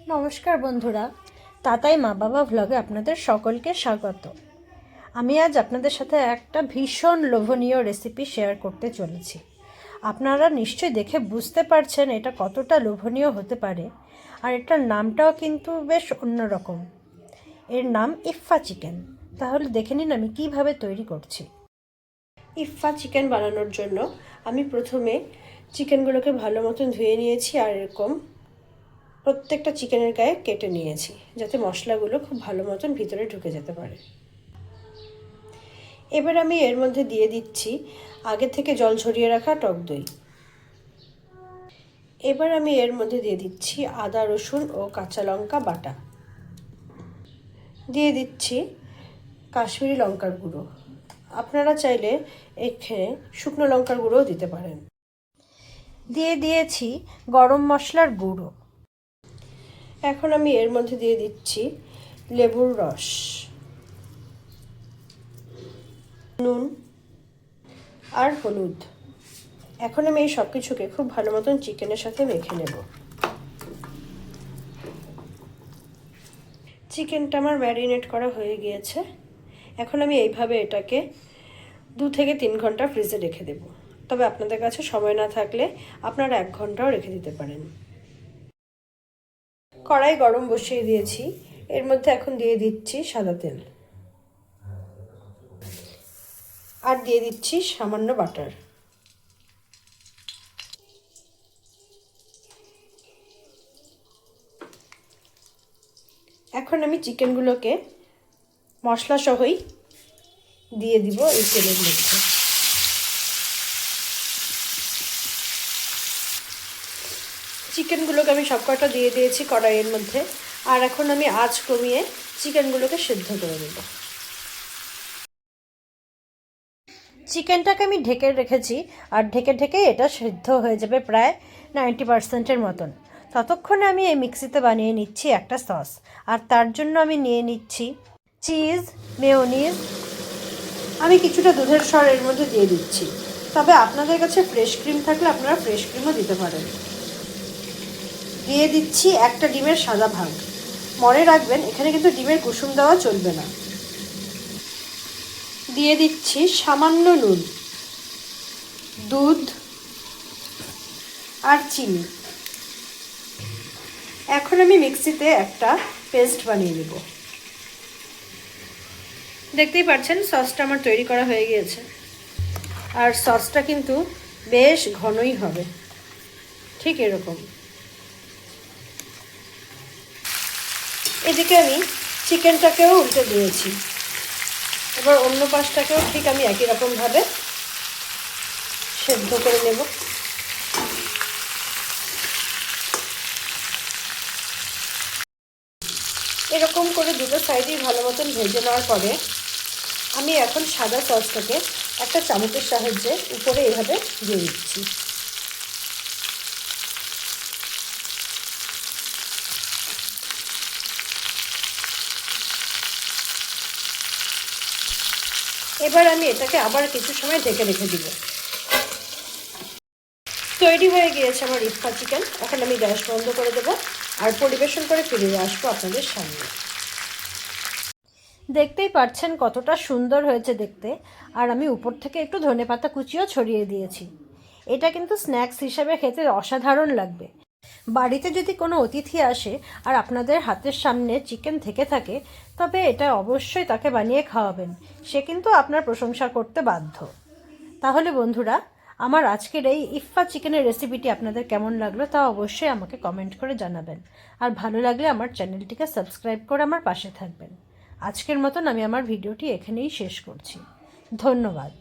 নমস্কার বন্ধুরা, তাতাই মা বাবা ভ্লগে আপনাদের সকলকে স্বাগত। আমি আজ আপনাদের সাথে একটা ভীষণ লোভনীয় রেসিপি শেয়ার করতে চলেছি। আপনারা নিশ্চয়ই দেখে বুঝতে পারছেন এটা কতটা লোভনীয় হতে পারে, আর এটার নামটাও কিন্তু বেশ অন্যরকম। এর নাম ইফফা চিকেন। তাহলে দেখে নিন আমি কিভাবে তৈরি করছি। ইফফা চিকেন বানানোর জন্য আমি প্রথমে চিকেনগুলোকে ভালো মতন ধুয়ে নিয়েছি, আর এরকম প্রত্যেকটা চিকেনের গায়ে কেটে নিয়েছি যাতে মশলাগুলো খুব ভালো মতন ভিতরে ঢুকে যেতে পারে। এবার আমি এর মধ্যে দিয়ে দিচ্ছি আগে থেকে জল ঝরিয়ে রাখা টক দই। এবার আমি এর মধ্যে দিয়ে দিচ্ছি আদা রসুন ও কাঁচা লঙ্কা বাটা। দিয়ে দিচ্ছি কাশ্মীরি লঙ্কার গুঁড়ো। আপনারা চাইলে এখানে শুকনো লঙ্কার গুঁড়োও দিতে পারেন। দিয়ে দিয়েছি গরম মশলার গুঁড়ো। এখন আমি এর মধ্যে দিয়ে দিচ্ছি লেবুর রস, নুন আর হলুদ। এখন আমি এই সব কিছুকে খুব ভালো মতন চিকেনের সাথে মেখে নেব। চিকেনটা আমার ম্যারিনেট করা হয়ে গিয়েছে। এখন আমি এইভাবে এটাকে 2 থেকে 3 ঘন্টা ফ্রিজে রেখে দেব। তবে আপনাদের কাছে সময় না থাকলে আপনারা 1 ঘন্টাও রেখে দিতে পারেন। কড়াই গরম বসিয়ে দিয়েছি, এর মধ্যে এখন দিয়ে দিচ্ছি সাদা তেল, আর দিয়ে দিচ্ছি সামান্য বাটার। এখন আমি চিকেনগুলোকে মশলা সহই দিয়ে দিব এই তেলের মধ্যে। চিকেনগুলোকে আমি সবকটা দিয়ে দিয়েছি কড়াইয়ের মধ্যে, আর এখন আমি আঁচ কমিয়ে চিকেনগুলোকে সেদ্ধ করে নেব। চিকেনটাকে আমি ঢেকে রেখেছি, আর ঢেকে ঢেকে এটা সেদ্ধ হয়ে যাবে প্রায় 90%-এর মতন। ততক্ষণে আমি এই মিক্সিতে বানিয়ে নিচ্ছি একটা সস, আর তার জন্য আমি নিয়ে নিচ্ছি চিজ, মেয়োনিজ। আমি কিছুটা দুধের সর এর মধ্যে দিয়ে দিচ্ছি, তবে আপনাদের কাছে ফ্রেশ ক্রিম থাকলে আপনারা ফ্রেশ ক্রিমও দিতে পারেন। দিয়ে দিচ্ছি একটা ডিমের সাদা ভাগ। মনে রাখবেন এখানে কিন্তু ডিমের কুসুম দেওয়া চলবে না। দিয়ে দিচ্ছি সামান্য নুন, দুধ আর চিনি। এখন আমি মিক্সিতে একটা পেস্ট বানিয়ে নেব। দেখতেই পাচ্ছেন সসটা আমার তৈরি করা হয়ে গিয়েছে, আর সসটা কিন্তু বেশ ঘনই হবে, ঠিক এরকম। এদিকে আমি চিকেনটাকেও উল্টে দিয়েছি। এবার অন্য পাশটাকেও ঠিক আমি একই রকমভাবে সেদ্ধ করে নেব। এরকম করে দুটো সাইডই ভালো মতন ভেজে নেওয়ার পরে আমি এখন সাদা সসটাকে একটা চামচের সাহায্যে উপরে এভাবে দিয়ে দিচ্ছি। এবার আমি এটাকে আবার কিছু সময় ঢেকে রেখে দিব। তৈরি হয়ে গিয়েছে আমার ইফফা চিকেন। এখন আমি গ্যাস বন্ধ করে দেবো, আর পরিবেশন করে ফিরে আসবো আপনাদের সামনে। দেখতেই পাচ্ছেন কতটা সুন্দর হয়েছে দেখতে, আর আমি উপর থেকে একটু ধনেপাতা কুচিও ছড়িয়ে দিয়েছি। এটা কিন্তু স্ন্যাক্স হিসাবে খেতে অসাধারণ লাগবে। বাড়িতে যদি কোনো অতিথি আসে আর আপনাদের হাতের সামনে চিকেন থেকে থাকে, তবে এটা অবশ্যই তাকে বানিয়ে খাওয়াবেন। সে কিন্তু আপনার প্রশংসা করতে বাধ্য। তাহলে বন্ধুরা, আমার আজকের এই ইফফা চিকেনের রেসিপিটি আপনাদের কেমন লাগলো তা অবশ্যই আমাকে কমেন্ট করে জানাবেন। আর ভালো লাগলে আমার চ্যানেলটিকে সাবস্ক্রাইব করে আমার পাশে থাকবেন। আজকের মতন আমি আমার ভিডিওটি এখানেই শেষ করছি। ধন্যবাদ।